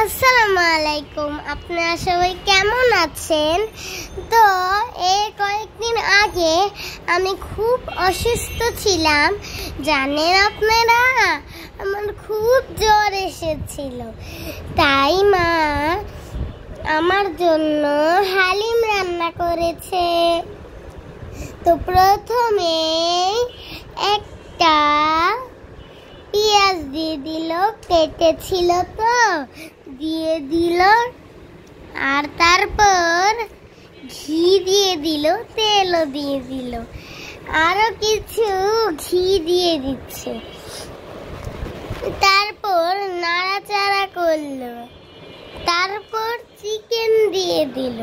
আসসালামু আলাইকুম। আপনারা সবাই কেমন আছেন? তো এই কয়েকদিন আগে আমি খুব অসুস্থ ছিলাম, জানেন আপনারা, আমার খুব জ্বর এসেছিল। তাই মা আমার জন্য হালিম রান্না করেছে। তো প্রথমে একটা পেঁয়াজ দিয়ে দিল, কেটেছিল তো দিয়ে দিল, আর তারপর ঘি দিয়ে দিল, তেলও দিয়ে দিল, আরো কিছু ঘি দিয়ে দিচ্ছে। তারপর নাড়াচাড়া করলো, তারপর চিকেন দিয়ে দিল,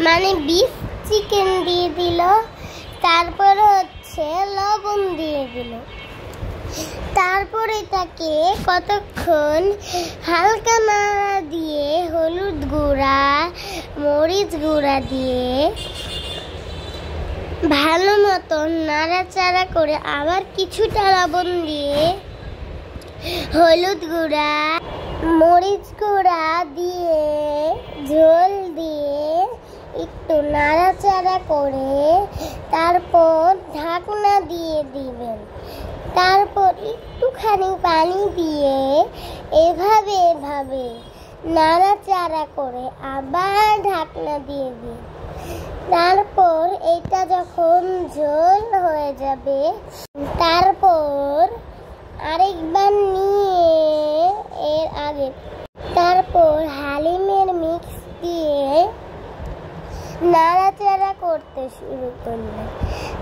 মানে বিফ চিকেন দিয়ে দিল। তারপর হচ্ছে লবণ দিয়ে দিল। তারপর এটাকে কতক্ষণ হালকা নাড়া দিয়ে হলুদ গুঁড়া, মরিচ গুঁড়া দিয়ে ভালো মতন নাড়াচাড়া করে আবার কিছুটা লবণ দিয়ে, হলুদ গুঁড়া, মরিচ গুঁড়া দিয়ে, ঝোল দিয়ে একটু নাড়াচাড়া করে তারপর ঢাকনা দিয়ে দিবেন। তারপর একটুখানি পানি দিয়ে এভাবে নাড়াচাড়া করে আবার ঢাকনা দিয়ে দিন। তারপর এটা যখন ঝোল হয়ে যাবে, তারপর আরেকবার নিয়ে এর আগে তারপর হালিমের মিক্স দিয়ে নাড়াচাড়া করতে শুরু করলেন।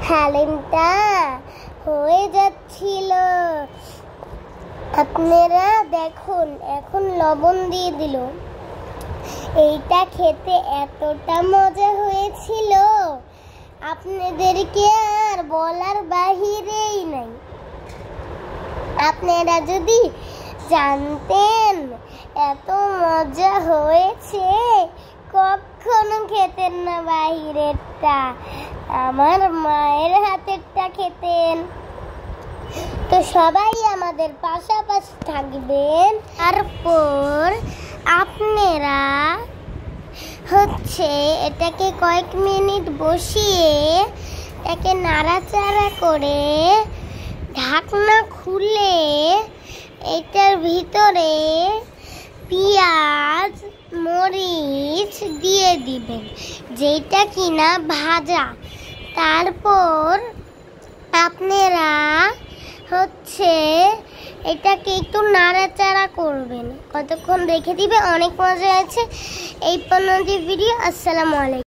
হালিমটা হয়ে যাচ্ছিল। আপনারা দেখুন, এখন লবণ দিয়ে দিল। এইটা খেতে এতটা মজা হয়েছিল, আপনাদেরকে আর বলার বাহিরেই নাই। আপনারা যদি জানতেন এত মজা হয়েছে, কখনো খেতেন না বাহিরেরটা, আমার মায়ের হাতেরটা খেতেন। তো সবাই আমাদের পাশাপাশি থাকবেন। তারপর আপনারা হচ্ছে এটাকে কয়েক মিনিট বসিয়ে এটাকে নাড়াচাড়া করে ঢাকনা খুলে এটার ভিতরে পেঁয়াজ, মরিচ দিয়ে দিবেন, যেটা কিনা ভাজা। তারপর আপনারা হচ্ছে এটাকে একটু নাড়াচাড়া করবেন, কতক্ষণ রেখে দিবে। অনেক মজা আছে এই পর্যন্ত ভিডিও। আসসালামু আলাইকুম।